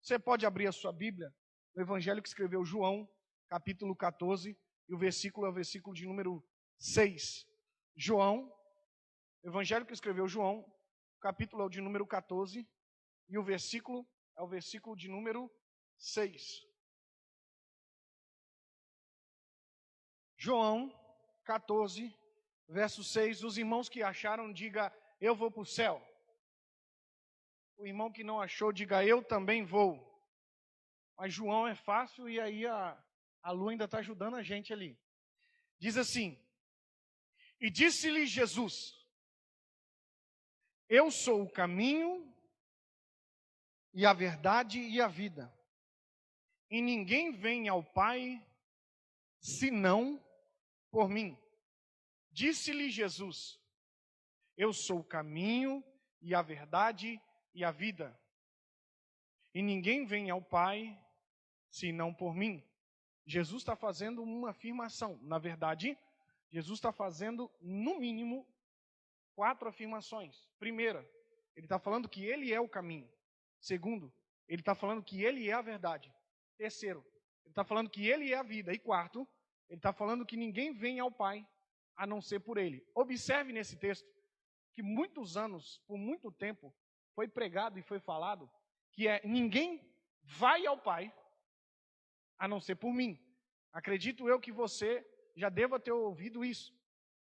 Você pode abrir a sua Bíblia no Evangelho que escreveu João, capítulo 14, e o versículo é o versículo de número 6. João, Evangelho que escreveu João, capítulo é o de número 14, e o versículo é o versículo de número 6. João 14, verso 6. Os irmãos que acharam, diga, eu vou para o céu. O irmão que não achou, diga, eu também vou. Mas João é fácil e aí a Lu ainda está ajudando a gente ali. Diz assim, e disse-lhe Jesus, eu sou o caminho e a verdade e a vida. E ninguém vem ao Pai senão por mim. Disse-lhe Jesus, eu sou o caminho e a verdade e a vida. E ninguém vem ao Pai senão por mim. Jesus está fazendo uma afirmação. Na verdade, Jesus está fazendo, no mínimo, 4 afirmações. Primeira, ele está falando que ele é o caminho. Segundo, ele está falando que ele é a verdade. Terceiro, ele está falando que ele é a vida. E quarto, ele está falando que ninguém vem ao Pai a não ser por ele. Observe nesse texto que muitos anos, por muito tempo, foi pregado e foi falado que ninguém vai ao Pai a não ser por mim. Acredito eu que você já deva ter ouvido isso,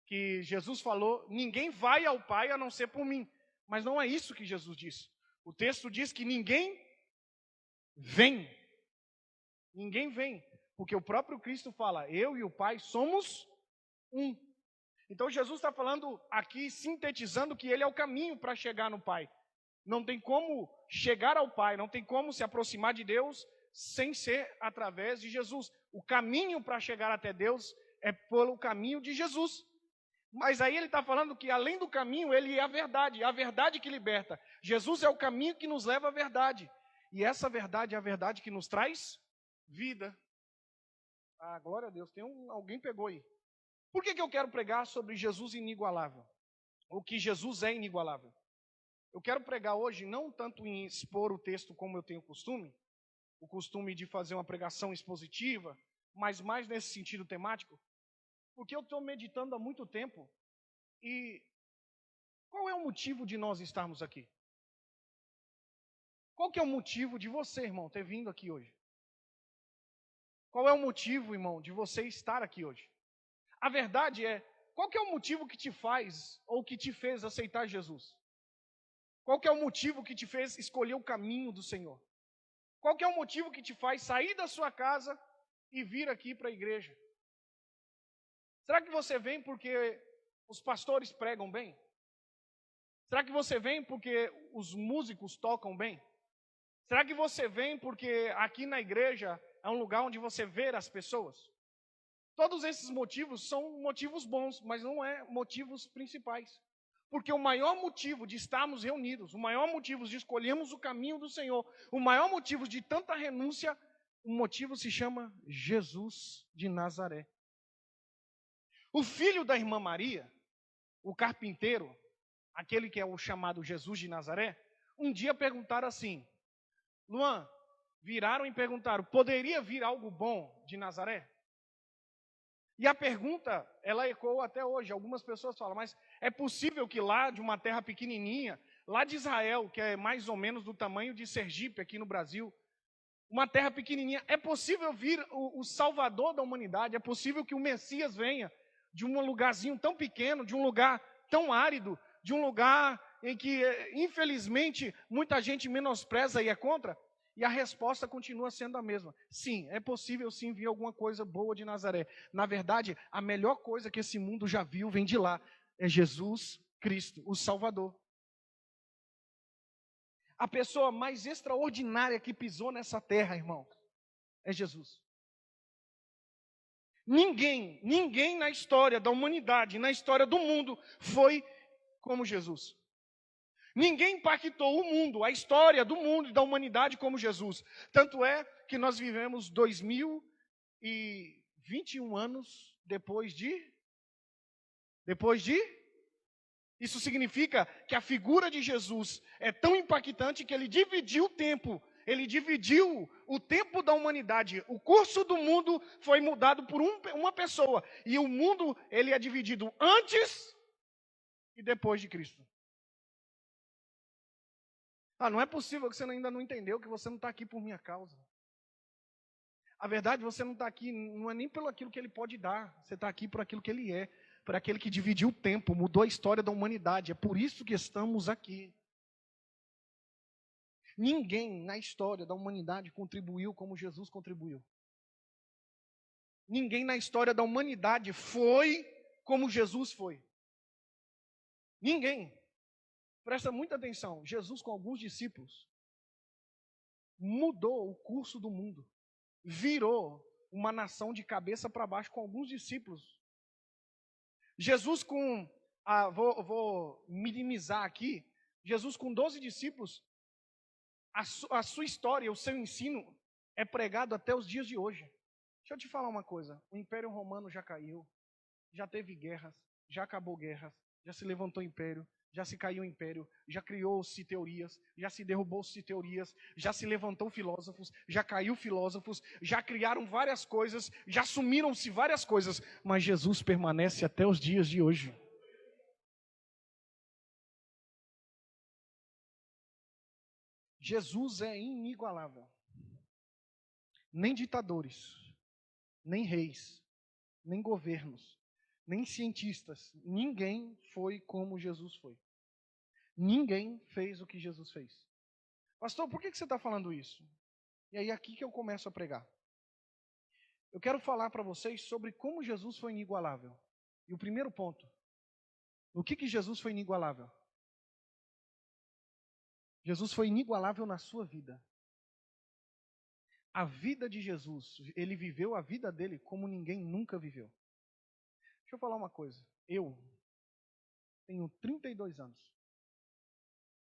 que Jesus falou, ninguém vai ao Pai a não ser por mim. Mas não é isso que Jesus disse. O texto diz que ninguém vem. Ninguém vem, porque o próprio Cristo fala, eu e o Pai somos um. Então Jesus está falando aqui, sintetizando que ele é o caminho para chegar no Pai. Não tem como chegar ao Pai, não tem como se aproximar de Deus sem ser através de Jesus. O caminho para chegar até Deus é pelo caminho de Jesus. Mas aí ele está falando que além do caminho, ele é a verdade que liberta. Jesus é o caminho que nos leva à verdade. E essa verdade é a verdade que nos traz vida. Ah, glória a Deus, alguém pegou aí. Por que eu quero pregar sobre Jesus inigualável? O que Jesus é inigualável? Eu quero pregar hoje não tanto em expor o texto como eu tenho o costume de fazer uma pregação expositiva, mas mais nesse sentido temático, porque eu estou meditando há muito tempo e qual é o motivo de nós estarmos aqui? Qual que é o motivo de você, irmão, ter vindo aqui hoje? Qual é o motivo, irmão, de você estar aqui hoje? A verdade é, qual que é o motivo que te faz ou que te fez aceitar Jesus? Qual que é o motivo que te fez escolher o caminho do Senhor? Qual que é o motivo que te faz sair da sua casa e vir aqui para a igreja? Será que você vem porque os pastores pregam bem? Será que você vem porque os músicos tocam bem? Será que você vem porque aqui na igreja é um lugar onde você vê as pessoas? Todos esses motivos são motivos bons, mas não é motivos principais. Porque o maior motivo de estarmos reunidos, o maior motivo de escolhermos o caminho do Senhor, o maior motivo de tanta renúncia, o motivo se chama Jesus de Nazaré. O filho da irmã Maria, o carpinteiro, aquele que é o chamado Jesus de Nazaré, um dia perguntaram assim, Luan, viraram e perguntaram, poderia vir algo bom de Nazaré? E a pergunta, ela ecoou até hoje. Algumas pessoas falam, mas é possível que lá de uma terra pequenininha, lá de Israel, que é mais ou menos do tamanho de Sergipe aqui no Brasil, uma terra pequenininha, é possível vir o Salvador da humanidade, é possível que o Messias venha de um lugarzinho tão pequeno, de um lugar tão árido, de um lugar em que, infelizmente, muita gente menospreza e é contra? E a resposta continua sendo a mesma. Sim, é possível sim vir alguma coisa boa de Nazaré. Na verdade, a melhor coisa que esse mundo já viu vem de lá. É Jesus Cristo, o Salvador. A pessoa mais extraordinária que pisou nessa terra, irmão, é Jesus. Ninguém na história da humanidade, na história do mundo, foi como Jesus. Ninguém impactou o mundo, a história do mundo e da humanidade como Jesus. Tanto é que nós vivemos 2021 anos depois de... Isso significa que a figura de Jesus é tão impactante que ele dividiu o tempo ele dividiu o tempo da humanidade. O curso do mundo foi mudado por uma pessoa. E o mundo, ele é dividido antes e depois de Cristo. Não é possível que você ainda não entendeu que você não está aqui por minha causa. A verdade, você não está aqui, não é nem pelo aquilo que ele pode dar. Você está aqui por aquilo que ele é. Por aquele que dividiu o tempo, mudou a história da humanidade. É por isso que estamos aqui. Ninguém na história da humanidade contribuiu como Jesus contribuiu. Ninguém na história da humanidade foi como Jesus foi. Ninguém. Presta muita atenção. Jesus, com alguns discípulos, mudou o curso do mundo. Virou uma nação de cabeça para baixo com alguns discípulos. Jesus vou minimizar aqui. Jesus com 12 discípulos, a sua história, o seu ensino é pregado até os dias de hoje. Deixa eu te falar uma coisa. O Império Romano já caiu, já teve guerras, já acabou guerras, já se levantou império, já se caiu o império, já criou-se teorias, já se derrubou-se teorias, já se levantou filósofos, já caiu filósofos, já criaram várias coisas, já sumiram-se várias coisas, mas Jesus permanece até os dias de hoje. Jesus é inigualável. Nem ditadores, nem reis, nem governos, nem cientistas, ninguém foi como Jesus foi. Ninguém fez o que Jesus fez. Pastor, por que você está falando isso? E aí aqui que eu começo a pregar. Eu quero falar para vocês sobre como Jesus foi inigualável. E o primeiro ponto, o que Jesus foi inigualável? Jesus foi inigualável na sua vida. A vida de Jesus, ele viveu a vida dele como ninguém nunca viveu. Deixa eu falar uma coisa. Eu tenho 32 anos.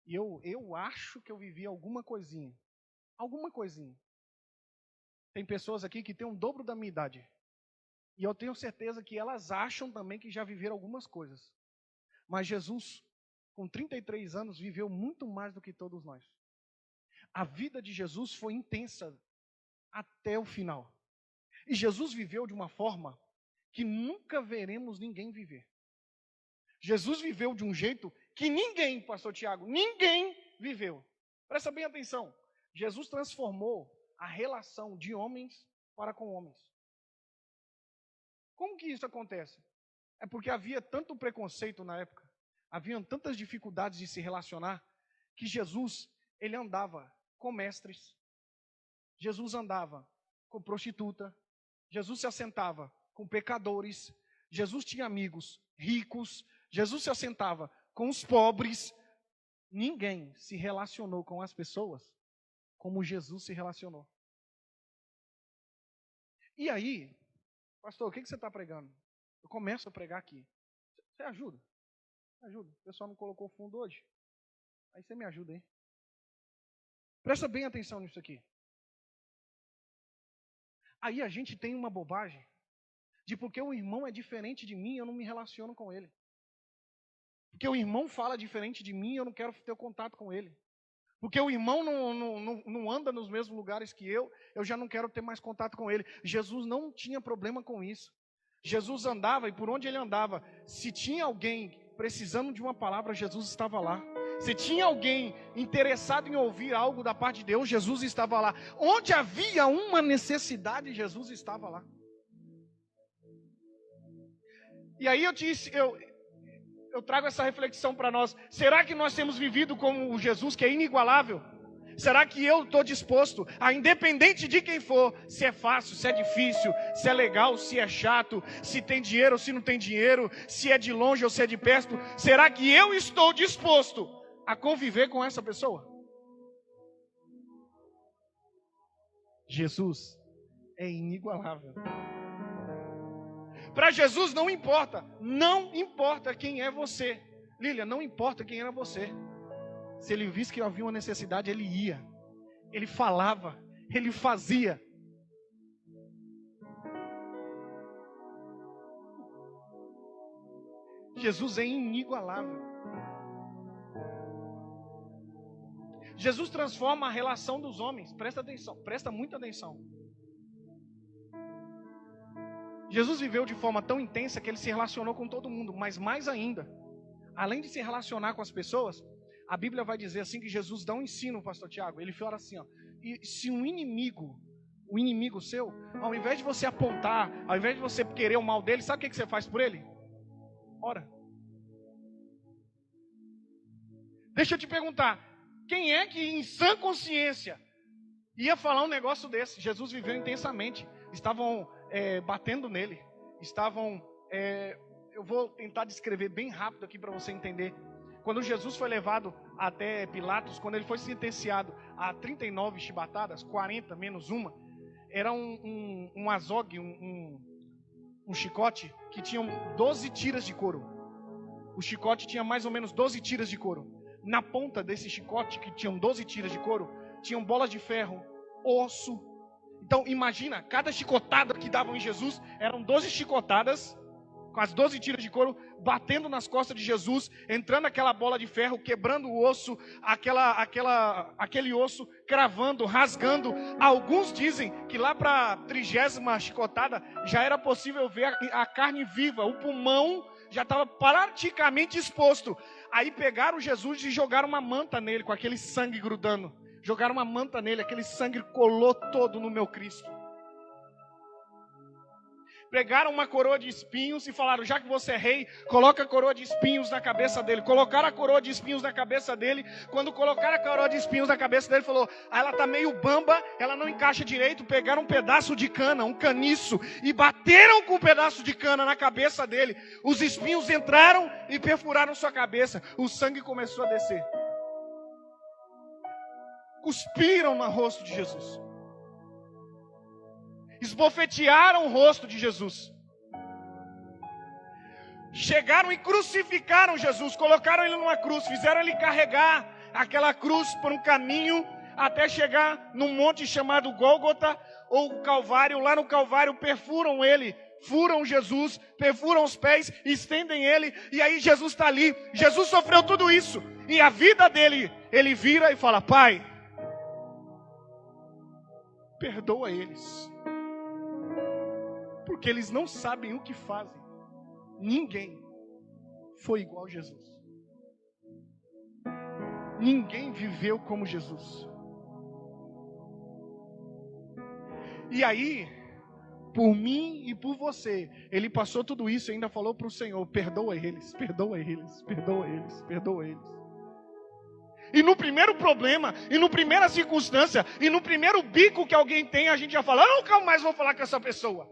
E eu acho que eu vivi alguma coisinha. Alguma coisinha. Tem pessoas aqui que têm o dobro da minha idade. E eu tenho certeza que elas acham também que já viveram algumas coisas. Mas Jesus, com 33 anos, viveu muito mais do que todos nós. A vida de Jesus foi intensa até o final. E Jesus viveu de uma forma que nunca veremos ninguém viver. Jesus viveu de um jeito que ninguém, pastor Tiago, ninguém viveu. Presta bem atenção. Jesus transformou a relação de homens para com homens. Como que isso acontece? É porque havia tanto preconceito na época, haviam tantas dificuldades de se relacionar, que Jesus, ele andava com mestres, Jesus andava com prostituta, Jesus se assentava com pecadores, Jesus tinha amigos ricos, Jesus se assentava com os pobres. Ninguém se relacionou com as pessoas como Jesus se relacionou. E aí, pastor, o que você está pregando? Eu começo a pregar aqui. Você ajuda? Ajuda. O pessoal não colocou fundo hoje? Aí você me ajuda, hein? Presta bem atenção nisso aqui. Aí a gente tem uma bobagem de porque o irmão é diferente de mim, eu não me relaciono com ele. Porque o irmão fala diferente de mim, eu não quero ter contato com ele. Porque o irmão não anda nos mesmos lugares que eu já não quero ter mais contato com ele. Jesus não tinha problema com isso. Jesus andava, e por onde ele andava, se tinha alguém precisando de uma palavra, Jesus estava lá. Se tinha alguém interessado em ouvir algo da parte de Deus, Jesus estava lá. Onde havia uma necessidade, Jesus estava lá. E aí eu trago essa reflexão para nós. Será que nós temos vivido como o Jesus que é inigualável? Será que eu estou disposto a, independente de quem for, se é fácil, se é difícil, se é legal, se é chato, se tem dinheiro ou se não tem dinheiro, se é de longe ou se é de perto, será que eu estou disposto a conviver com essa pessoa? Jesus é inigualável. Para Jesus não importa quem é você. Lília, não importa quem era você. Se ele visse que havia uma necessidade, ele ia. Ele falava, ele fazia. Jesus é inigualável. Jesus transforma a relação dos homens. Presta atenção, presta muita atenção. Jesus viveu de forma tão intensa que ele se relacionou com todo mundo, mas mais ainda, além de se relacionar com as pessoas, a Bíblia vai dizer assim que Jesus dá um ensino, pastor Tiago. Ele fala assim, ó, e se um inimigo seu, ao invés de você apontar, ao invés de você querer o mal dele, sabe o que você faz por ele? Ora. Deixa eu te perguntar, quem é que em sã consciência ia falar um negócio desse? Jesus viveu intensamente, estavam batendo nele, eu vou tentar descrever bem rápido aqui para você entender. Quando Jesus foi levado até Pilatos, quando ele foi sentenciado a 39 chibatadas, 40 menos uma, era um azogue, um chicote que tinha 12 tiras de couro. O chicote tinha mais ou menos 12 tiras de couro. Na ponta desse chicote, que tinham 12 tiras de couro, tinham bolas de ferro, osso. Então imagina, cada chicotada que davam em Jesus, eram 12 chicotadas, com as 12 tiras de couro, batendo nas costas de Jesus, entrando aquela bola de ferro, quebrando o osso, aquele osso, cravando, rasgando. Alguns dizem que lá para a 30ª chicotada, já era possível ver a carne viva, o pulmão já estava praticamente exposto. Aí pegaram Jesus e jogaram uma manta nele, com aquele sangue grudando. Jogaram uma manta nele, aquele sangue colou todo no meu Cristo. Pregaram uma coroa de espinhos e falaram, já que você é rei, coloca a coroa de espinhos na cabeça dele. Colocaram a coroa de espinhos na cabeça dele. Quando colocaram a coroa de espinhos na cabeça dele, falou, ela está meio bamba, ela não encaixa direito. Pegaram um pedaço de cana, um caniço, e bateram com um pedaço de cana na cabeça dele. Os espinhos entraram e perfuraram sua cabeça. O sangue começou a descer. Cuspiram no rosto de Jesus. Esbofetearam o rosto de Jesus. Chegaram e crucificaram Jesus. Colocaram ele numa cruz. Fizeram ele carregar aquela cruz por um caminho até chegar num monte chamado Gólgota ou Calvário. Lá no Calvário perfuram ele, furam Jesus, perfuram os pés, estendem ele. E aí Jesus está ali. Jesus sofreu tudo isso. E a vida dele, ele vira e fala, Pai, perdoa eles, porque eles não sabem o que fazem. Ninguém foi igual a Jesus. Ninguém viveu como Jesus. E aí, por mim e por você, ele passou tudo isso e ainda falou para o Senhor, perdoa eles, perdoa eles, perdoa eles, perdoa eles. E no primeiro problema, e no primeira circunstância, e no primeiro bico que alguém tem, a gente já fala, eu nunca mais vou falar com essa pessoa.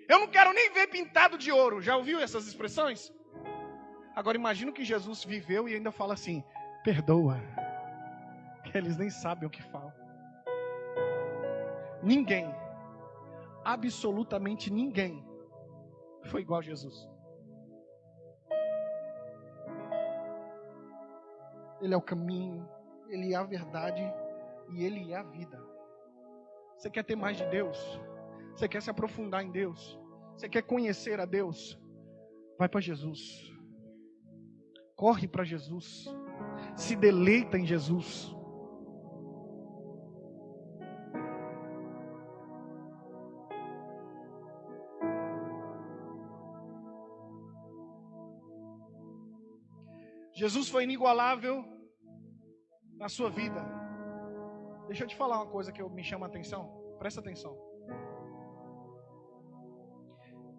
Eu não quero nem ver pintado de ouro. Já ouviu essas expressões? Agora imagina que Jesus viveu e ainda fala assim, perdoa, que eles nem sabem o que falam. Ninguém, absolutamente ninguém, foi igual a Jesus. Ele é o caminho, Ele é a verdade e Ele é a vida. Você quer ter mais de Deus? Você quer se aprofundar em Deus? Você quer conhecer a Deus? Vai para Jesus. Corre para Jesus. Se deleita em Jesus. Jesus foi inigualável na sua vida. Deixa eu te falar uma coisa que me chama a atenção. Presta atenção.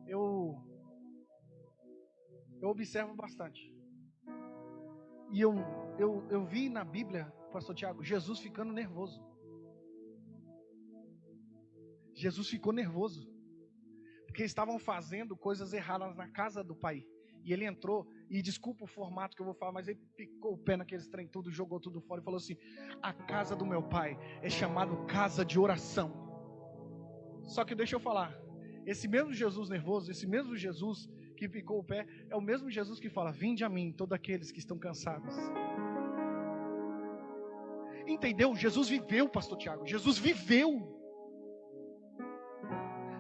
Eu observo bastante. E eu vi na Bíblia, pastor Tiago, Jesus ficando nervoso. Jesus ficou nervoso. Porque estavam fazendo coisas erradas na casa do pai. E ele entrou, e desculpa o formato que eu vou falar, mas ele picou o pé naqueles trem tudo, jogou tudo fora e falou assim, a casa do meu pai é chamada casa de oração. Só que deixa eu falar, esse mesmo Jesus nervoso, esse mesmo Jesus que picou o pé, é o mesmo Jesus que fala, vinde a mim, todos aqueles que estão cansados. Entendeu? Jesus viveu, pastor Tiago, Jesus viveu.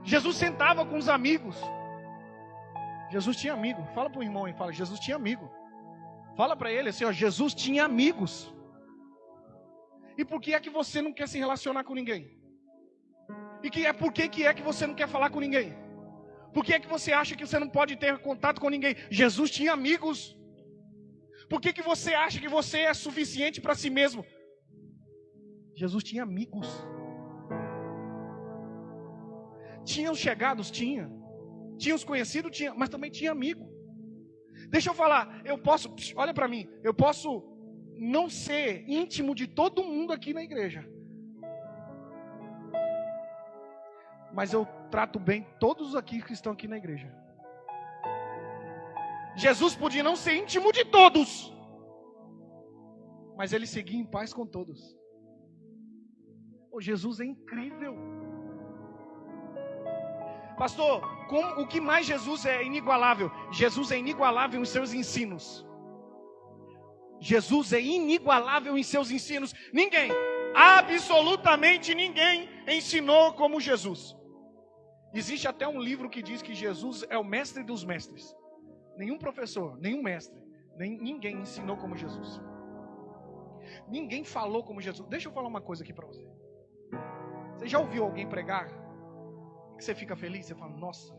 Jesus sentava com os amigos. Jesus tinha amigo. Fala para o irmão e fala, Jesus tinha amigo. Fala para ele assim, ó, Jesus tinha amigos. E por que é que você não quer se relacionar com ninguém? E por que é que você não quer falar com ninguém? Por que é que você acha que você não pode ter contato com ninguém? Jesus tinha amigos. Por que você acha que você é suficiente para si mesmo? Jesus tinha amigos. Tinha os chegados? Tinha. Tinha os conhecidos? Tinha. Mas também tinha amigo. Deixa eu falar, olha para mim, eu posso não ser íntimo de todo mundo aqui na igreja. Mas eu trato bem todos aqui que estão aqui na igreja. Jesus podia não ser íntimo de todos, mas ele seguia em paz com todos. Jesus é incrível. Pastor, o que mais Jesus é inigualável? Jesus é inigualável em seus ensinos. Jesus é inigualável em seus ensinos. Ninguém, absolutamente ninguém ensinou como Jesus. Existe até um livro que diz que Jesus é o mestre dos mestres. Nenhum professor, nenhum mestre, ninguém ensinou como Jesus. Ninguém falou como Jesus. Deixa eu falar uma coisa aqui para você. Você já ouviu alguém pregar? Que você fica feliz? Você fala, nossa,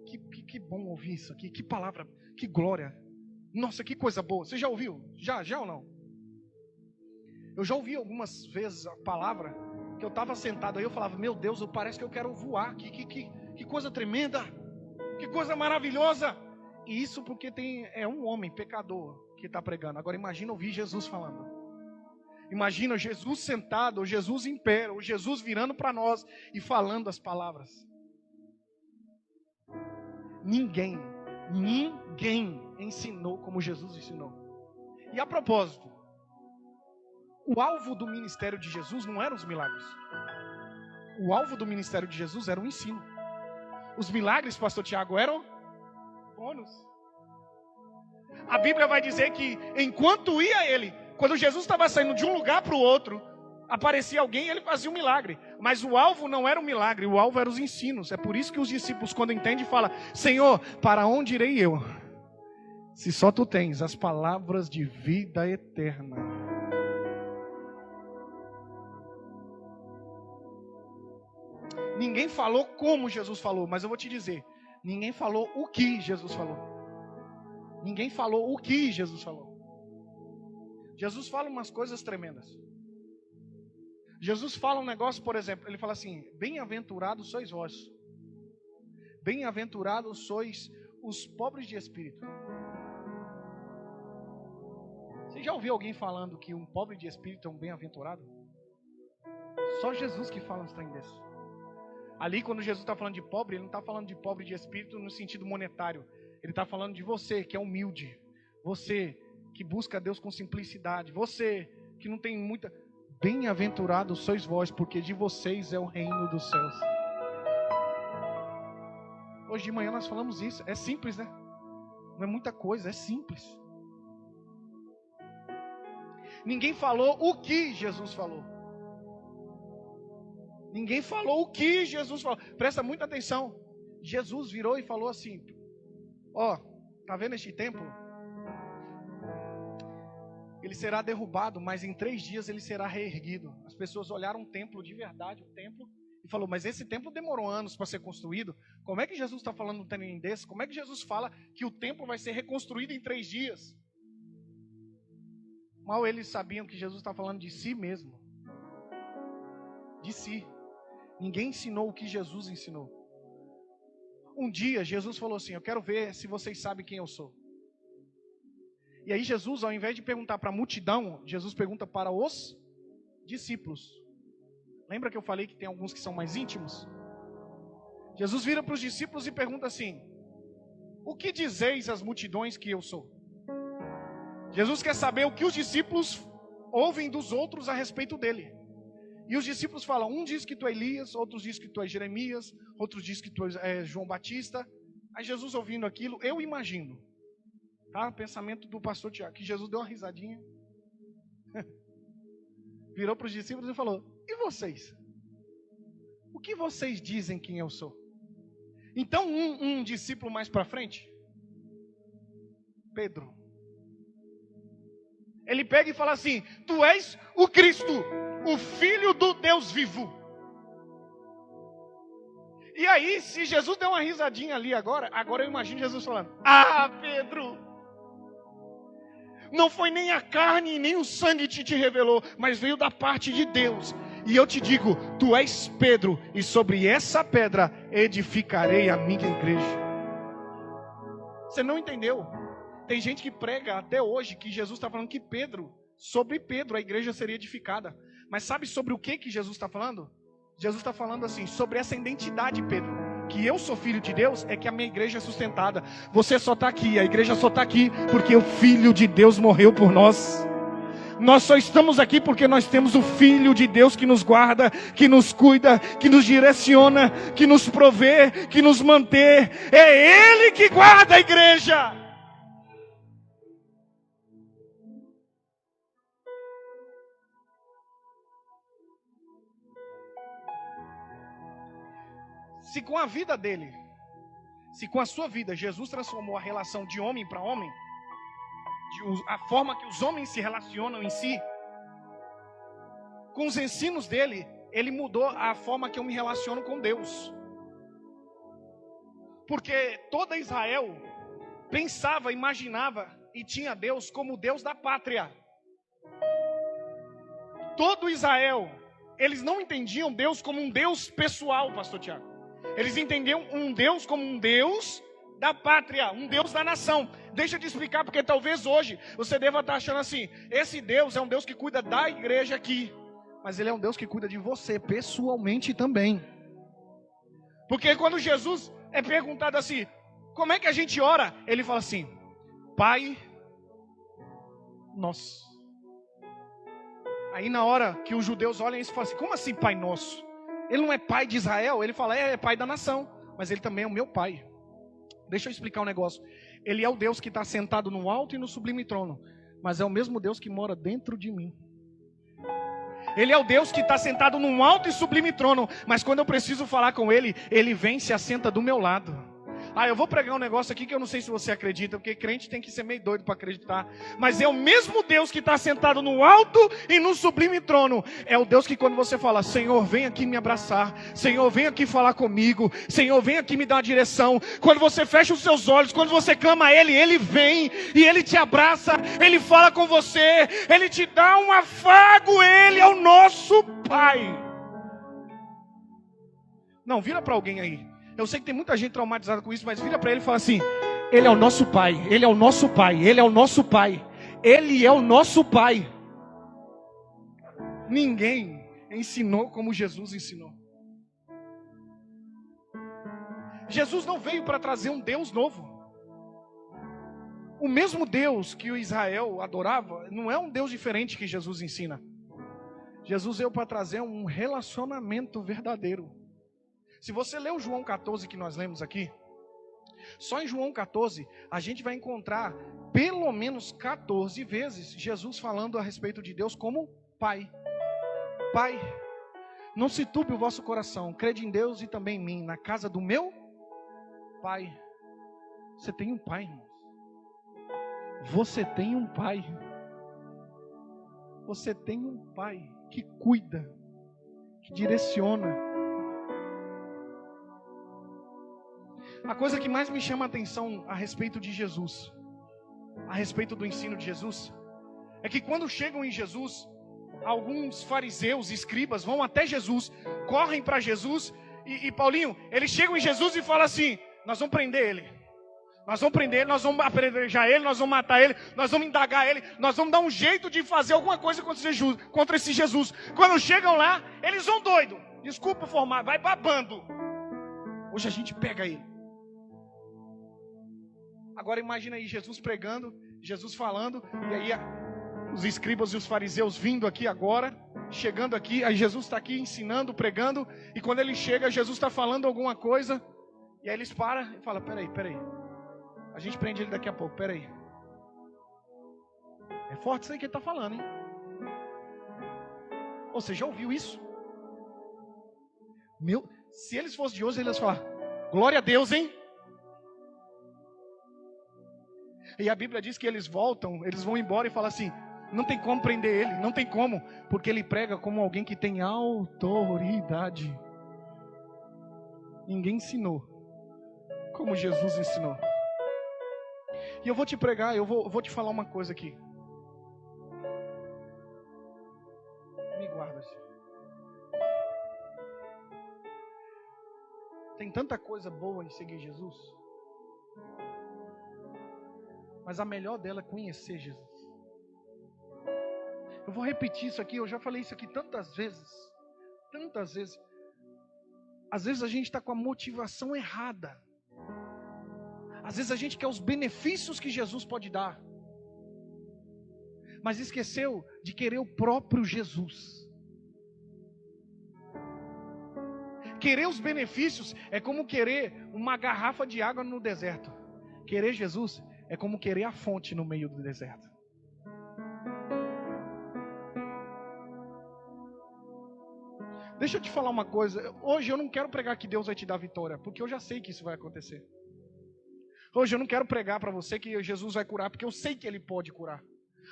que bom ouvir isso aqui. Que palavra, que glória. Nossa, que coisa boa. Você já ouviu? Já ou não? Eu já ouvi algumas vezes a palavra que eu estava sentado aí, eu falava, meu Deus, parece que eu quero voar. Que coisa tremenda. Que coisa maravilhosa. E isso porque é um homem pecador que está pregando. Agora imagina ouvir Jesus falando. Imagina Jesus sentado, ou Jesus em pé, ou Jesus virando para nós e falando as palavras. Ninguém ensinou como Jesus ensinou. E a propósito, o alvo do ministério de Jesus não eram os milagres. O alvo do ministério de Jesus era o ensino. Os milagres, pastor Tiago, eram bônus. A Bíblia vai dizer que enquanto ia ele, quando Jesus estava saindo de um lugar para o outro, aparecia alguém e ele fazia um milagre. Mas o alvo não era o milagre, o alvo eram os ensinos. É por isso que os discípulos, quando entendem, falam, Senhor, para onde irei eu? Se só tu tens as palavras de vida eterna. Ninguém falou como Jesus falou, mas eu vou te dizer, ninguém falou o que Jesus falou. Ninguém falou o que Jesus falou. Jesus fala umas coisas tremendas. Jesus fala um negócio, por exemplo, ele fala assim, bem-aventurados sois vós. Bem-aventurados sois os pobres de espírito. Você já ouviu alguém falando que um pobre de espírito é um bem-aventurado? Só Jesus que fala um trem desse. Ali, quando Jesus está falando de pobre, ele não está falando de pobre de espírito no sentido monetário. Ele está falando de você que é humilde. Você que busca Deus com simplicidade. Você que não tem muita... Bem-aventurados sois vós, porque de vocês é o reino dos céus. Hoje de manhã nós falamos isso. É simples, né? Não é muita coisa, é simples. Ninguém falou o que Jesus falou. Ninguém falou o que Jesus falou. Presta muita atenção. Jesus virou e falou assim, tá vendo este templo? Ele será derrubado, mas em 3 dias ele será reerguido. As pessoas olharam o templo de verdade, o templo, e falou, mas esse templo demorou anos para ser construído. Como é que Jesus está falando um trem desse? Como é que Jesus fala que o templo vai ser reconstruído em 3 dias? Mal eles sabiam que Jesus está falando de si mesmo. De si. Ninguém ensinou o que Jesus ensinou. Um dia Jesus falou assim, eu quero ver se vocês sabem quem eu sou. E aí Jesus, ao invés de perguntar para a multidão, Jesus pergunta para os discípulos. Lembra que eu falei que tem alguns que são mais íntimos? Jesus vira para os discípulos e pergunta assim, o que dizeis às multidões que eu sou? Jesus quer saber o que os discípulos ouvem dos outros a respeito dele. E os discípulos falam, um diz que tu é Elias, outros diz que tu é Jeremias, outros diz que tu é João Batista. Aí Jesus ouvindo aquilo, eu imagino, tá? O pensamento do pastor Tiago, que Jesus deu uma risadinha, virou para os discípulos e falou, e vocês? O que vocês dizem quem eu sou? Então um discípulo mais para frente, Pedro, Ele pega e fala assim: tu és o Cristo, o Filho do Deus vivo. E aí, se Jesus deu uma risadinha ali agora eu imagino Jesus falando: ah, Pedro, não foi nem a carne e nem o sangue que te revelou, mas veio da parte de Deus. E eu te digo, tu és Pedro, e sobre essa pedra edificarei a minha igreja. Você não entendeu? Tem gente que prega até hoje que Jesus está falando que sobre Pedro a igreja seria edificada. Mas sabe sobre o que Jesus está falando? Jesus está falando assim, sobre essa identidade, Pedro, que eu sou filho de Deus, é que a minha igreja é sustentada. Você só está aqui, a igreja só está aqui porque o Filho de Deus morreu por nós. Nós só estamos aqui porque nós temos o Filho de Deus que nos guarda, que nos cuida, que nos direciona, que nos provê, que nos mantém. É Ele que guarda a igreja. Se com a vida dele, se com a sua vida, Jesus transformou a relação de homem para homem, a forma que os homens se relacionam em si, com os ensinos dele, ele mudou a forma que eu me relaciono com Deus. Porque toda Israel pensava, imaginava e tinha Deus como Deus da pátria. Todo Israel, eles não entendiam Deus como um Deus pessoal, pastor Tiago. Eles entendiam um Deus como um Deus da pátria, um Deus da nação. Deixa eu te explicar, porque talvez hoje você deva estar achando assim: esse Deus é um Deus que cuida da igreja aqui, mas Ele é um Deus que cuida de você pessoalmente também. Porque quando Jesus é perguntado assim, como é que a gente ora? Ele fala assim: Pai Nosso. Aí na hora que os judeus olham isso, falam assim: como assim Pai Nosso? Ele não é pai de Israel? Ele fala: é pai da nação, mas Ele também é o meu pai. Deixa eu explicar um negócio. Ele é o Deus que está sentado no alto e no sublime trono, mas é o mesmo Deus que mora dentro de mim. Ele é o Deus que está sentado num alto e sublime trono, mas quando eu preciso falar com Ele, Ele vem e se assenta do meu lado. Eu vou pregar um negócio aqui que eu não sei se você acredita, porque crente tem que ser meio doido para acreditar. Mas é o mesmo Deus que está sentado no alto e no sublime trono. É o Deus que quando você fala: Senhor, vem aqui me abraçar. Senhor, vem aqui falar comigo. Senhor, vem aqui me dar uma direção. Quando você fecha os seus olhos, quando você clama a Ele, Ele vem e Ele te abraça. Ele fala com você. Ele te dá um afago. Ele é o nosso Pai. Não, vira para alguém aí. Eu sei que tem muita gente traumatizada com isso, mas vira para ele e fala assim: Ele é o nosso Pai, Ele é o nosso Pai, Ele é o nosso Pai, Ele é o nosso Pai. Ninguém ensinou como Jesus ensinou. Jesus não veio para trazer um Deus novo. O mesmo Deus que o Israel adorava não é um Deus diferente que Jesus ensina. Jesus veio para trazer um relacionamento verdadeiro. Se você ler o João 14 que nós lemos aqui, só em João 14 a gente vai encontrar pelo menos 14 vezes Jesus falando a respeito de Deus como Pai. Pai, não se turbe o vosso coração, crede em Deus e também em mim, na casa do meu Pai. Você tem um Pai, irmãos. Você tem um Pai. Você tem um Pai que cuida, que direciona. A coisa que mais me chama a atenção a respeito de Jesus, a respeito do ensino de Jesus, é que quando chegam em Jesus, alguns fariseus, escribas, vão até Jesus, correm para Jesus, e Paulinho, eles chegam em Jesus e falam assim: nós vamos prender ele, nós vamos apedrejar ele, nós vamos matar ele, nós vamos indagar ele, nós vamos dar um jeito de fazer alguma coisa contra esse Jesus. Quando chegam lá, eles vão doido, desculpa o formato, vai babando. Hoje a gente pega ele. Agora imagina aí Jesus pregando, Jesus falando, e aí os escribas e os fariseus vindo aqui agora, chegando aqui, aí Jesus está aqui ensinando, pregando, e quando ele chega, Jesus está falando alguma coisa, e aí eles param e falam: peraí, a gente prende ele daqui a pouco, peraí. É forte isso aí que ele está falando, hein? Você já ouviu isso? Se eles fossem de hoje, eles iam falar: glória a Deus, hein? E a Bíblia diz que eles vão embora e falam assim: Não tem como prender ele, não tem como, porque ele prega como alguém que tem autoridade. Ninguém ensinou como Jesus ensinou. E eu vou te pregar, eu vou te falar uma coisa aqui. Me guarda, Senhor. Tem tanta coisa boa em seguir Jesus, mas a melhor dela é conhecer Jesus. Eu vou repetir isso aqui, eu já falei isso aqui tantas vezes. Tantas vezes. Às vezes a gente está com a motivação errada. Às vezes a gente quer os benefícios que Jesus pode dar, mas esqueceu de querer o próprio Jesus. Querer os benefícios é como querer uma garrafa de água no deserto. Querer Jesus é como querer a fonte no meio do deserto. Deixa eu te falar uma coisa. Hoje eu não quero pregar que Deus vai te dar vitória, porque eu já sei que isso vai acontecer. Hoje eu não quero pregar para você que Jesus vai curar, porque eu sei que Ele pode curar.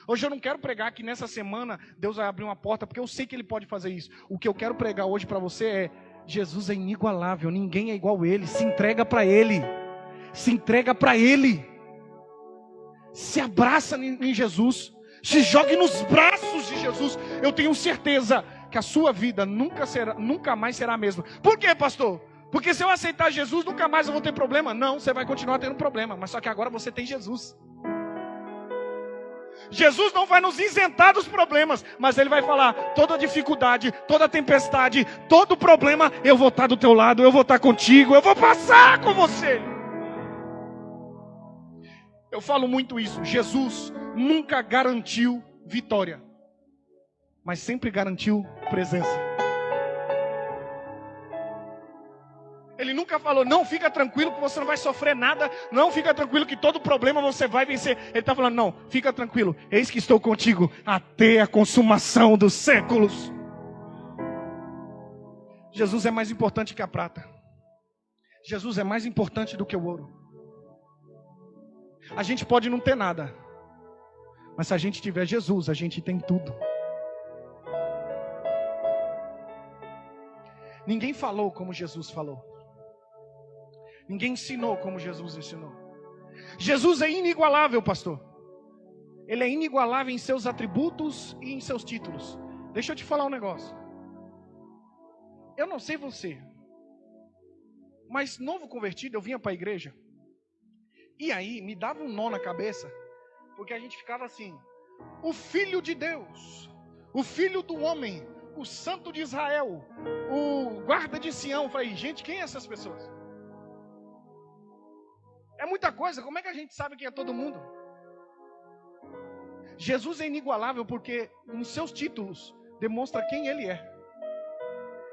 Hoje eu não quero pregar que nessa semana Deus vai abrir uma porta, porque eu sei que Ele pode fazer isso. O que eu quero pregar hoje para você é: Jesus é inigualável, ninguém é igual a Ele. Se entrega para Ele. Se entrega para Ele. Se abraça em Jesus. Se jogue nos braços de Jesus. Eu tenho certeza que a sua vida nunca mais será a mesma. Por quê, pastor? Porque se eu aceitar Jesus, nunca mais eu vou ter problema. Não, você vai continuar tendo problema, mas só que agora você tem Jesus. Jesus não vai nos isentar dos problemas, mas Ele vai falar: toda dificuldade, toda tempestade, todo problema, eu vou estar do teu lado, eu vou estar contigo, eu vou passar com você. Eu falo muito isso. Jesus nunca garantiu vitória, mas sempre garantiu presença. Ele nunca falou: não, fica tranquilo que você não vai sofrer nada. Não, fica tranquilo que todo problema você vai vencer. Ele está falando: não, fica tranquilo, eis que estou contigo até a consumação dos séculos. Jesus é mais importante que a prata. Jesus é mais importante do que o ouro. A gente pode não ter nada, mas se a gente tiver Jesus, a gente tem tudo. Ninguém falou como Jesus falou. Ninguém ensinou como Jesus ensinou. Jesus é inigualável, pastor. Ele é inigualável em seus atributos e em seus títulos. Deixa eu te falar um negócio. Eu não sei você, mas novo convertido, eu vinha para a igreja, e aí me dava um nó na cabeça, porque a gente ficava assim: o Filho de Deus, o Filho do homem, o Santo de Israel, o guarda de Sião. Eu falei: gente, quem é essas pessoas? É muita coisa, como é que a gente sabe quem é todo mundo? Jesus é inigualável porque em seus títulos demonstra quem Ele é.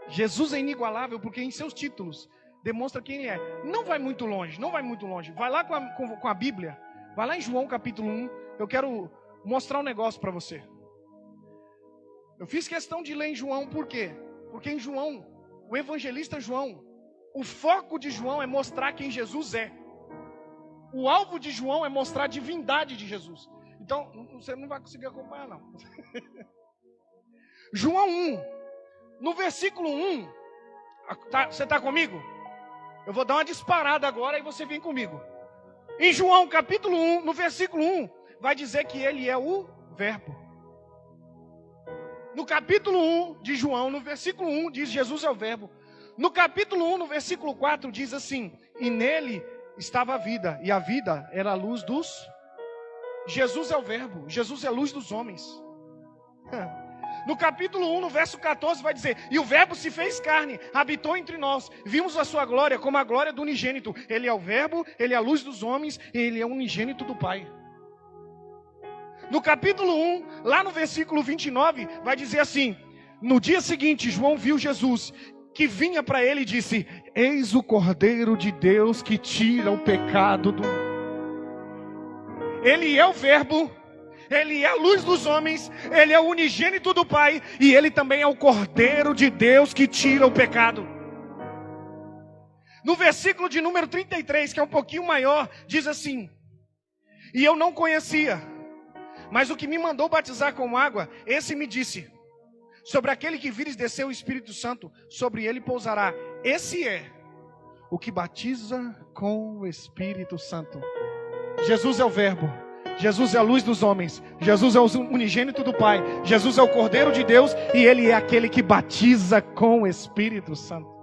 Jesus é inigualável porque em seus títulos demonstra quem Ele é. Não vai muito longe, não vai muito longe. Vai lá com a Bíblia, vai lá em João capítulo 1. Eu quero mostrar um negócio para você. Eu fiz questão de ler em João, por quê? Porque em João, o evangelista João, o foco de João é mostrar quem Jesus é. O alvo de João é mostrar a divindade de Jesus. Então, você não vai conseguir acompanhar, não. João 1, no versículo 1, você está comigo? Eu vou dar uma disparada agora e você vem comigo. Em João capítulo 1, no versículo 1, vai dizer que Ele é o Verbo. No capítulo 1 de João, no versículo 1, diz: Jesus é o Verbo. No capítulo 1, no versículo 4, diz assim: e nele estava a vida, e a vida era a luz dos... Jesus é o Verbo, Jesus é a luz dos homens. No capítulo 1, no verso 14, vai dizer: e o Verbo se fez carne, habitou entre nós, vimos a sua glória como a glória do unigênito. Ele é o Verbo, Ele é a luz dos homens, e Ele é o unigênito do Pai. No capítulo 1, lá no versículo 29, vai dizer assim: no dia seguinte, João viu Jesus, que vinha para ele e disse: eis o Cordeiro de Deus que tira o pecado do... Ele é o Verbo, Ele é a luz dos homens, Ele é o unigênito do Pai, e Ele também é o Cordeiro de Deus que tira o pecado. No versículo de número 33, que é um pouquinho maior, diz assim: e eu não conhecia, Mas o que me mandou batizar com água, esse me disse: sobre aquele que vires descer o Espírito Santo, sobre ele pousará. Esse é o que batiza com o Espírito Santo. Jesus é o Verbo. Jesus é a luz dos homens. Jesus é o unigênito do Pai. Jesus é o Cordeiro de Deus. E Ele é aquele que batiza com o Espírito Santo.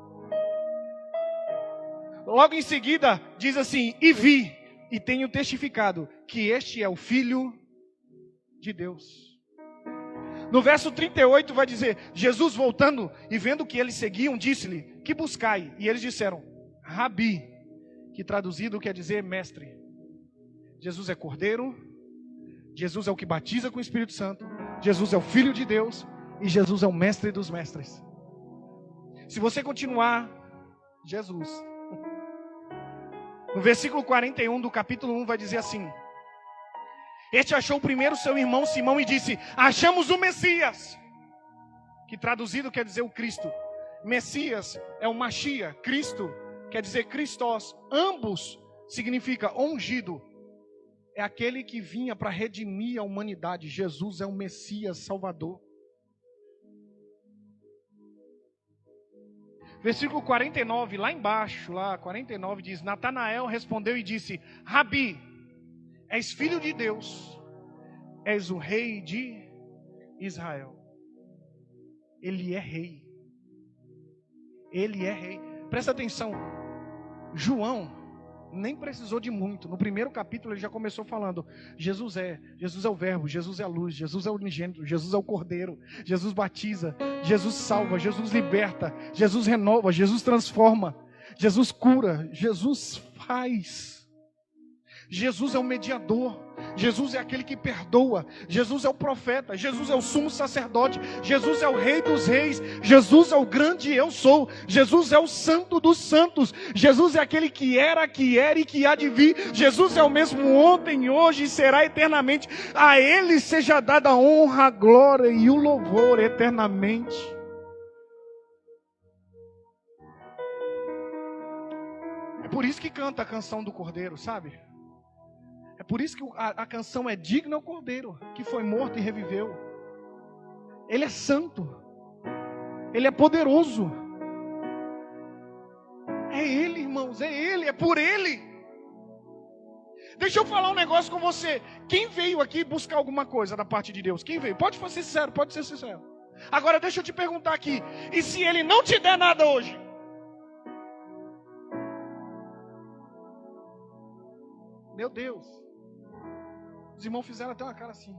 Logo em seguida, diz assim: e vi, e tenho testificado, que este é o Filho de Deus. No verso 38 vai dizer: Jesus voltando e vendo que eles seguiam, disse-lhe: que buscai? E eles disseram: Rabi, que traduzido quer dizer mestre. Jesus é Cordeiro, Jesus é o que batiza com o Espírito Santo, Jesus é o Filho de Deus e Jesus é o Mestre dos Mestres. Se você continuar, Jesus. No versículo 41 do capítulo 1 vai dizer assim: este achou primeiro seu irmão Simão e disse: achamos o Messias, que traduzido quer dizer o Cristo. Messias é o Machia, Cristo quer dizer Christos, ambos significa ungido. É aquele que vinha para redimir a humanidade. Jesus é o Messias Salvador. Versículo 49, lá embaixo, lá 49 diz: Natanael respondeu e disse: Rabi, és filho de Deus, és o rei de Israel. Ele é rei. Ele é rei. Presta atenção. João nem precisou de muito. No primeiro capítulo ele já começou falando: Jesus é o Verbo, Jesus é a luz, Jesus é o unigênito, Jesus é o Cordeiro, Jesus batiza, Jesus salva, Jesus liberta, Jesus renova, Jesus transforma, Jesus cura, Jesus faz. Jesus é o mediador, Jesus é aquele que perdoa, Jesus é o profeta, Jesus é o sumo sacerdote, Jesus é o rei dos reis, Jesus é o grande eu sou, Jesus é o santo dos santos, Jesus é aquele que era e que há de vir, Jesus é o mesmo ontem, hoje e será eternamente. A Ele seja dada a honra, a glória e o louvor eternamente. É por isso que canta a canção do Cordeiro, sabe? É por isso que a canção é digna ao Cordeiro, que foi morto e reviveu. Ele é santo. Ele é poderoso. É Ele, irmãos, é Ele, é por Ele. Deixa eu falar um negócio com você. Quem veio aqui buscar alguma coisa da parte de Deus? Quem veio? Pode ser sincero, pode ser sincero. Agora deixa eu te perguntar aqui. E se Ele não te der nada hoje? Meu Deus. Os irmãos fizeram até uma cara assim.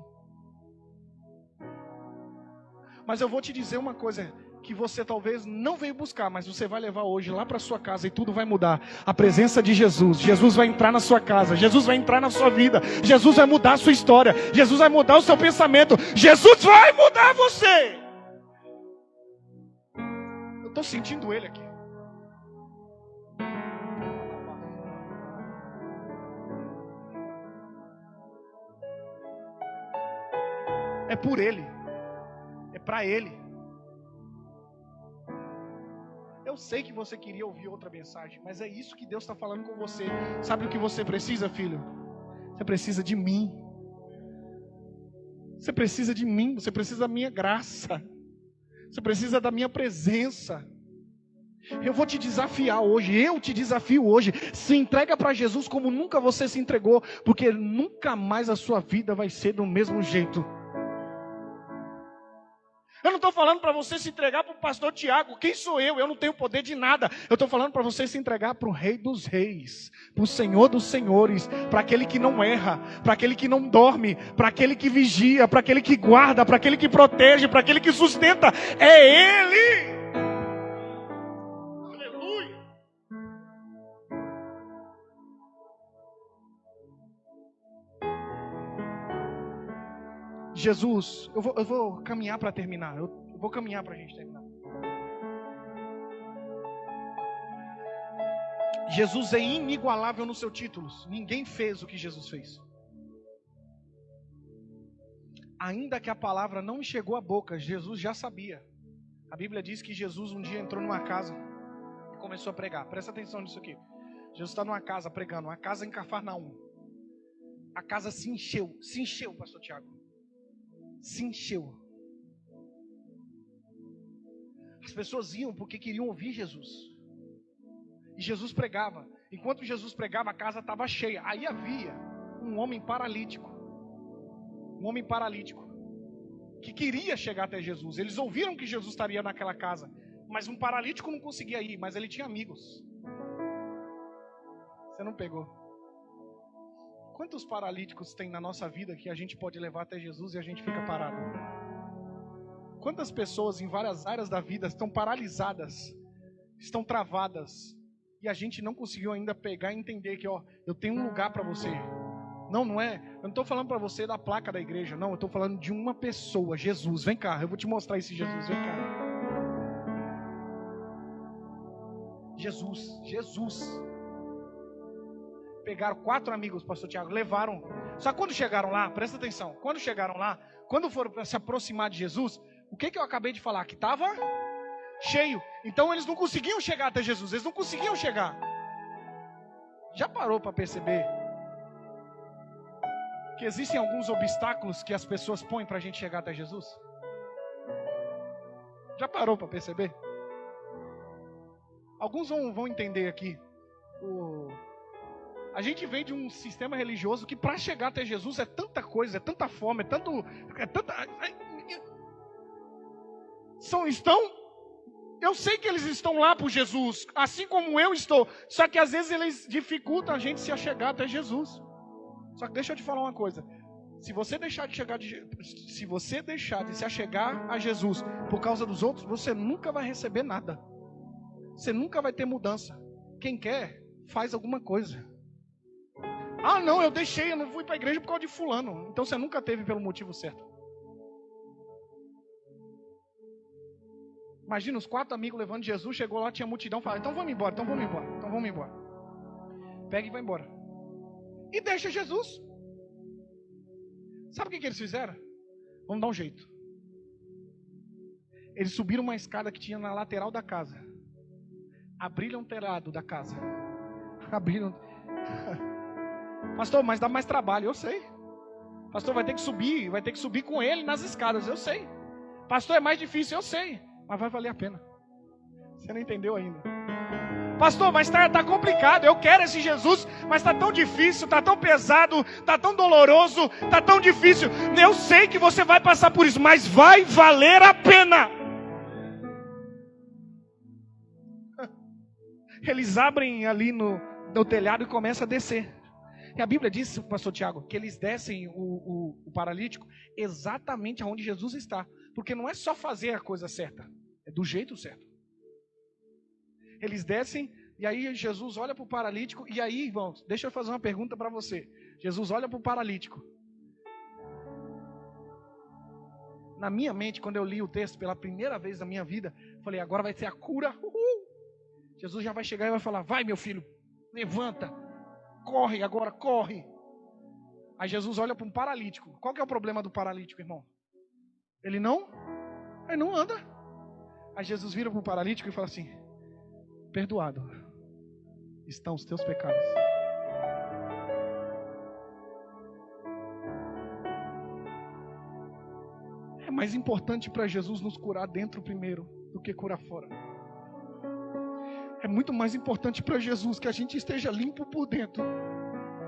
Mas eu vou te dizer uma coisa que você talvez não veio buscar, mas você vai levar hoje lá para sua casa e tudo vai mudar. A presença de Jesus. Jesus vai entrar na sua casa. Jesus vai entrar na sua vida. Jesus vai mudar a sua história. Jesus vai mudar o seu pensamento. Jesus vai mudar você. Eu estou sentindo Ele aqui. É por Ele. É para Ele. Eu sei que você queria ouvir outra mensagem, mas é isso que Deus está falando com você. Sabe o que você precisa, filho? Você precisa de mim. Você precisa de mim. Você precisa da minha graça. Você precisa da minha presença. Eu vou te desafiar hoje. Eu te desafio hoje. Se entrega para Jesus como nunca você se entregou, porque nunca mais a sua vida vai ser do mesmo jeito. Eu não estou falando para você se entregar para o pastor Tiago. Quem sou eu? Eu não tenho poder de nada. Eu estou falando para você se entregar para o Rei dos Reis, para o Senhor dos Senhores, para aquele que não erra, para aquele que não dorme, para aquele que vigia, para aquele que guarda, para aquele que protege, para aquele que sustenta. É Ele. Aleluia. Jesus, eu vou caminhar para terminar. Eu vou caminhar para a gente terminar. Jesus é inigualável nos seus títulos. Ninguém fez o que Jesus fez. Ainda que a palavra não me chegou à boca, Jesus já sabia. A Bíblia diz que Jesus um dia entrou numa casa e começou a pregar. Presta atenção nisso aqui. Jesus está numa casa pregando, uma casa em Cafarnaum. A casa se encheu, pastor Tiago. se encheu. As pessoas iam porque queriam ouvir Jesus. E Jesus pregava. Enquanto Jesus pregava, a casa estava cheia. Aí havia um homem paralítico. Um homem paralítico. Que queria chegar até Jesus. Eles ouviram que Jesus estaria naquela casa. Mas um paralítico não conseguia ir. Mas ele tinha amigos. Você não pegou. Quantos paralíticos tem na nossa vida que a gente pode levar até Jesus e a gente fica parado? Quantas pessoas em várias áreas da vida estão paralisadas, estão travadas, e a gente não conseguiu ainda pegar e entender que, eu tenho um lugar para você. Não é, eu não estou falando para você da placa da igreja, não, eu estou falando de uma pessoa, Jesus, vem cá, eu vou te mostrar esse Jesus, vem cá. Jesus. Pegaram 4 amigos, pastor Tiago, levaram. Só que quando chegaram lá, presta atenção, quando chegaram lá, quando foram para se aproximar de Jesus, o que eu acabei de falar? Que estava cheio. Então eles não conseguiam chegar até Jesus, eles não conseguiam chegar. Já parou para perceber que existem alguns obstáculos que as pessoas põem para a gente chegar até Jesus? Já parou para perceber? Alguns vão entender aqui. A gente vem de um sistema religioso que para chegar até Jesus é tanta coisa, é tanta fome, eu sei que eles estão lá por Jesus, assim como eu estou, só que às vezes eles dificultam a gente se achegar até Jesus. Só que deixa eu te falar uma coisa, se você deixar de se achegar a Jesus por causa dos outros, você nunca vai receber nada, você nunca vai ter mudança. Quem quer, faz alguma coisa. Não, eu não fui para a igreja por causa de fulano. Então você nunca teve pelo motivo certo. Imagina os 4 amigos levando Jesus, chegou lá, tinha multidão, fala, então vamos embora. Pega e vai embora. E deixa Jesus. Sabe o que eles fizeram? Vamos dar um jeito. Eles subiram uma escada que tinha na lateral da casa. Abriram o telhado da casa. Pastor, mas dá mais trabalho, eu sei. Pastor, vai ter que subir com ele nas escadas, eu sei. Pastor, é mais difícil, eu sei. Mas vai valer a pena. Você não entendeu ainda. Pastor, mas está complicado, eu quero esse Jesus, mas está tão difícil, está tão pesado, está tão doloroso, está tão difícil. Eu sei que você vai passar por isso, mas vai valer a pena. Eles abrem ali no telhado e começam a descer. E a Bíblia diz, pastor Tiago, que eles descem o paralítico exatamente onde Jesus está. Porque não é só fazer a coisa certa, é do jeito certo. Eles descem e aí Jesus olha para o paralítico. E aí, irmãos, deixa eu fazer uma pergunta para você. Jesus olha para o paralítico. Na minha mente, quando eu li o texto pela primeira vez na minha vida, falei, agora vai ser a cura. Jesus já vai chegar e vai falar, vai meu filho, levanta. Corre agora, corre. Aí Jesus olha para um paralítico. Qual que é o problema do paralítico, irmão? Ele não anda. Aí Jesus vira para o paralítico e fala assim, perdoado estão os teus pecados. É mais importante para Jesus nos curar dentro primeiro do que curar fora. É muito mais importante para Jesus que a gente esteja limpo por dentro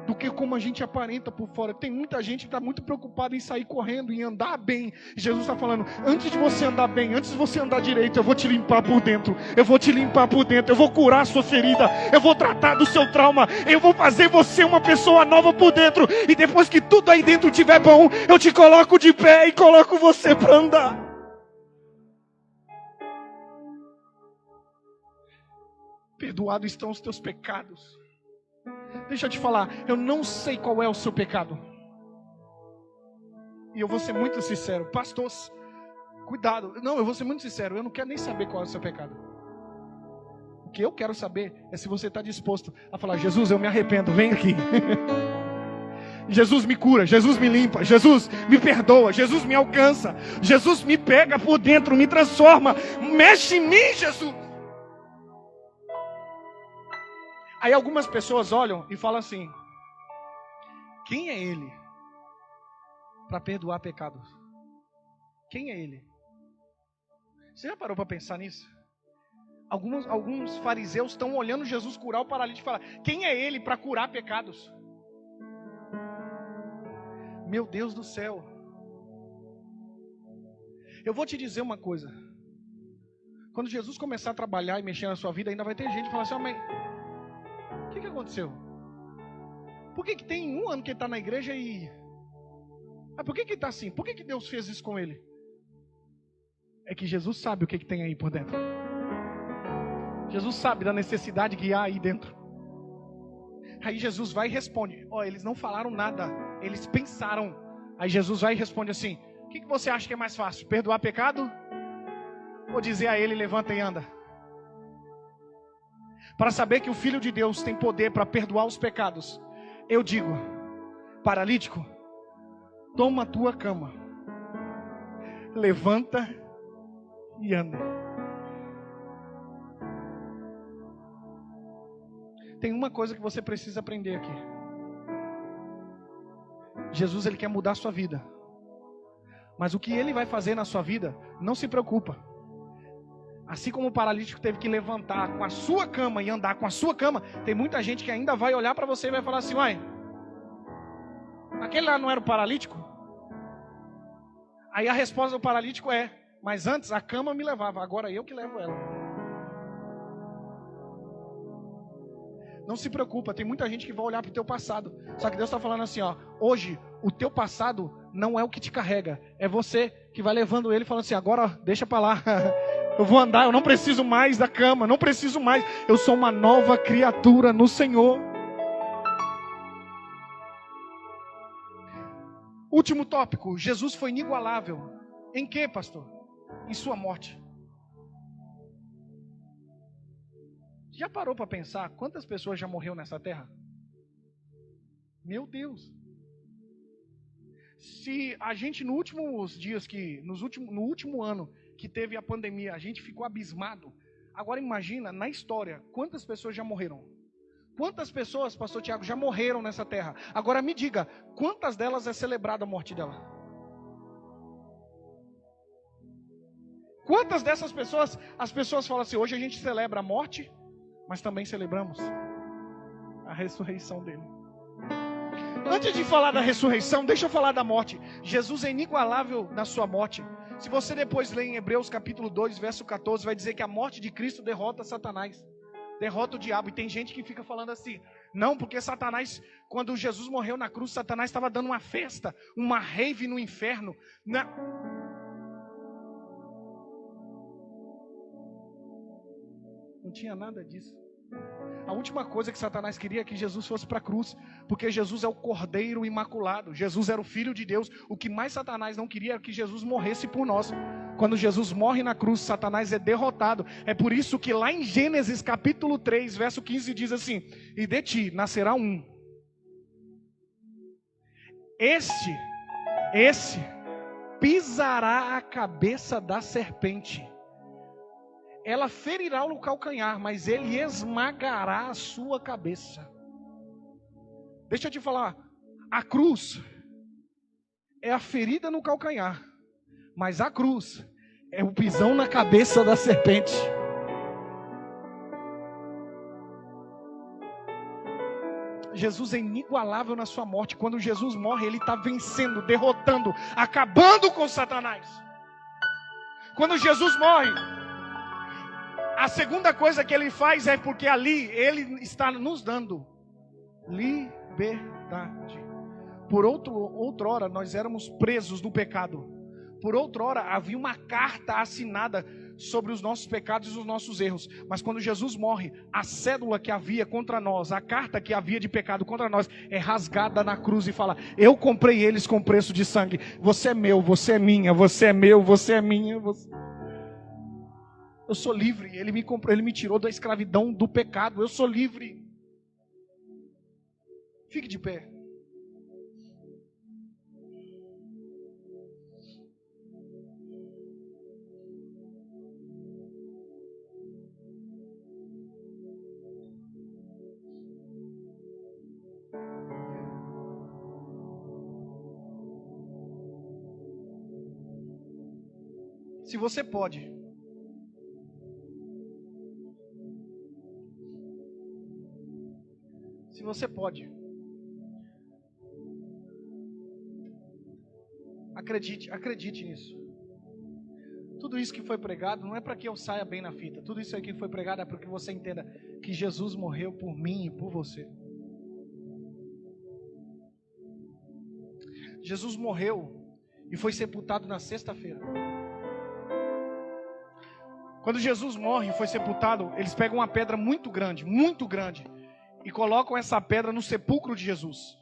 do que como a gente aparenta por fora. Tem muita gente que está muito preocupada em sair correndo, em andar bem. Jesus está falando, antes de você andar bem, antes de você andar direito, eu vou te limpar por dentro. Eu vou te limpar por dentro, eu vou curar a sua ferida, eu vou tratar do seu trauma, eu vou fazer você uma pessoa nova por dentro. E depois que tudo aí dentro estiver bom, eu te coloco de pé e coloco você para andar. Perdoados estão os teus pecados. Deixa eu te falar, eu não sei qual é o seu pecado. E eu vou ser muito sincero, pastor, cuidado. Não, eu vou ser muito sincero, eu não quero nem saber qual é o seu pecado. O que eu quero saber é se você está disposto a falar, Jesus, eu me arrependo, vem aqui. Jesus me cura, Jesus me limpa, Jesus me perdoa, Jesus me alcança, Jesus me pega por dentro, me transforma, mexe em mim, Jesus. Aí algumas pessoas olham e falam assim, quem é ele para perdoar pecados? Quem é ele? Você já parou para pensar nisso? Alguns fariseus estão olhando Jesus curar o paralítico e falar: quem é ele para curar pecados? Meu Deus do céu. Eu vou te dizer uma coisa. Quando Jesus começar a trabalhar e mexer na sua vida, ainda vai ter gente falando assim: mas o que aconteceu? Por que tem 1 ano que ele está na igreja e... por que ele está assim? Por que Deus fez isso com ele? É que Jesus sabe o que tem aí por dentro. Jesus sabe da necessidade que há aí dentro. Aí Jesus vai e responde: eles não falaram nada, eles pensaram. Aí Jesus vai e responde assim: o que você acha que é mais fácil? Perdoar pecado? Ou dizer a ele: levanta e anda? Para saber que o Filho de Deus tem poder para perdoar os pecados, eu digo: paralítico, toma a tua cama, levanta e anda. Tem uma coisa que você precisa aprender aqui. Jesus, ele quer mudar a sua vida. Mas o que ele vai fazer na sua vida, não se preocupa. Assim como o paralítico teve que levantar com a sua cama e andar com a sua cama, tem muita gente que ainda vai olhar para você e vai falar assim: uai, aquele lá não era o paralítico? Aí a resposta do paralítico é: mas antes a cama me levava, agora eu que levo ela. Não se preocupa, tem muita gente que vai olhar para o teu passado. Só que Deus está falando assim: hoje o teu passado não é o que te carrega, é você que vai levando ele, falando assim: agora deixa para lá. Eu vou andar, eu não preciso mais da cama, não preciso mais. Eu sou uma nova criatura no Senhor. Último tópico: Jesus foi inigualável. Em que, pastor? Em sua morte. Já parou para pensar quantas pessoas já morreram nessa terra? Meu Deus. Se a gente no último ano que teve a pandemia, a gente ficou abismado. Agora imagina, na história, quantas pessoas já morreram? Quantas pessoas, pastor Tiago, já morreram nessa terra? Agora me diga, quantas delas é celebrada a morte dela? Quantas dessas pessoas, as pessoas falam assim: hoje a gente celebra a morte, mas também celebramos a ressurreição dele. Antes de falar da ressurreição, deixa eu falar da morte. Jesus é inigualável na sua morte. Se você depois ler em Hebreus capítulo 2, verso 14, vai dizer que a morte de Cristo derrota Satanás, derrota o diabo. E tem gente que fica falando assim: não, porque Satanás, quando Jesus morreu na cruz, Satanás estava dando uma festa, uma rave no inferno. Não tinha nada disso. A última coisa que Satanás queria é que Jesus fosse para a cruz, porque Jesus é o Cordeiro Imaculado, Jesus era o Filho de Deus. O que mais Satanás não queria era que Jesus morresse por nós. Quando Jesus morre na cruz, Satanás é derrotado. É por isso que lá em Gênesis capítulo 3, verso 15 diz assim: e de ti nascerá um. Este pisará a cabeça da serpente. Ela ferirá o calcanhar, mas ele esmagará a sua cabeça. Deixa eu te falar, a cruz é a ferida no calcanhar, mas a cruz é o pisão na cabeça da serpente. Jesus é inigualável na sua morte. Quando Jesus morre, ele está vencendo, derrotando, acabando com Satanás. Quando Jesus morre, a segunda coisa que ele faz é porque ali ele está nos dando liberdade. Por outrora nós éramos presos no pecado. Por outrora havia uma carta assinada sobre os nossos pecados e os nossos erros. Mas quando Jesus morre, a cédula que havia contra nós, a carta que havia de pecado contra nós, é rasgada na cruz e fala: eu comprei eles com preço de sangue. Você é meu, você é minha, você é meu, você é minha. Eu sou livre. Ele me comprou, ele me tirou da escravidão do pecado. Eu sou livre. Fique de pé. Se você pode, acredite nisso. Tudo isso que foi pregado não é para que eu saia bem na fita. Tudo isso aqui que foi pregado é para que você entenda que Jesus morreu por mim e por você. Jesus morreu e foi sepultado na sexta-feira. Quando Jesus morre e foi sepultado, eles pegam uma pedra muito grande, e colocam essa pedra no sepulcro de Jesus.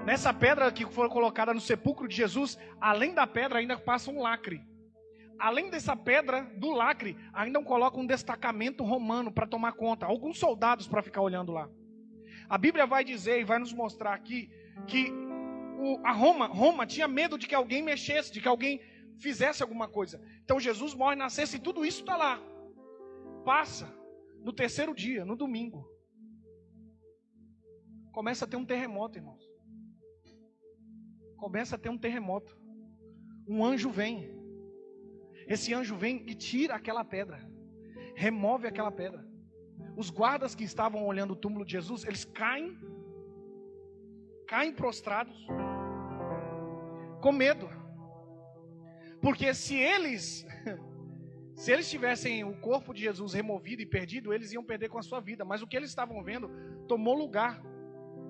Nessa pedra que foi colocada no sepulcro de Jesus, além da pedra ainda passa um lacre. Além dessa pedra, do lacre, ainda colocam um destacamento romano para tomar conta, alguns soldados para ficar olhando lá. A Bíblia vai dizer e vai nos mostrar aqui que Roma tinha medo de que alguém mexesse, de que alguém fizesse alguma coisa. Então Jesus morre na sexta e tudo isso está lá. Passa no terceiro dia, no domingo. Começa a ter um terremoto, irmãos. Começa a ter um terremoto. Um anjo vem. Esse anjo vem e tira aquela pedra. Remove aquela pedra. Os guardas que estavam olhando o túmulo de Jesus, eles caem prostrados, com medo. Porque se eles tivessem o corpo de Jesus removido e perdido, eles iam perder com a sua vida. Mas o que eles estavam vendo tomou lugar.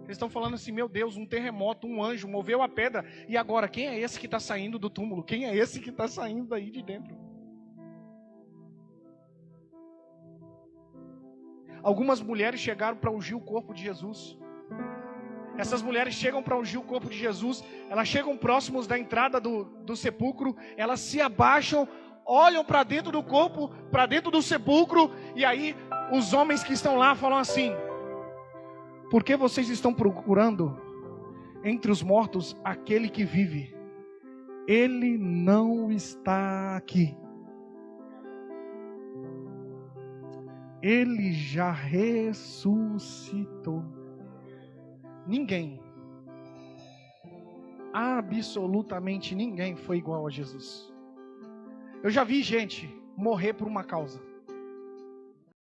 Eles estão falando assim: meu Deus, um terremoto, um anjo moveu a pedra. E agora, quem é esse que está saindo do túmulo? Quem é esse que está saindo daí de dentro? Algumas mulheres chegaram para ungir o corpo de Jesus. Essas mulheres chegam para ungir o corpo de Jesus. Elas chegam próximos da entrada do sepulcro. Elas se abaixam, olham para dentro do corpo, para dentro do sepulcro. E aí os homens que estão lá falam assim: por que vocês estão procurando entre os mortos aquele que vive? Ele não está aqui. Ele já ressuscitou. Ninguém, absolutamente ninguém foi igual a Jesus. Eu já vi gente morrer por uma causa.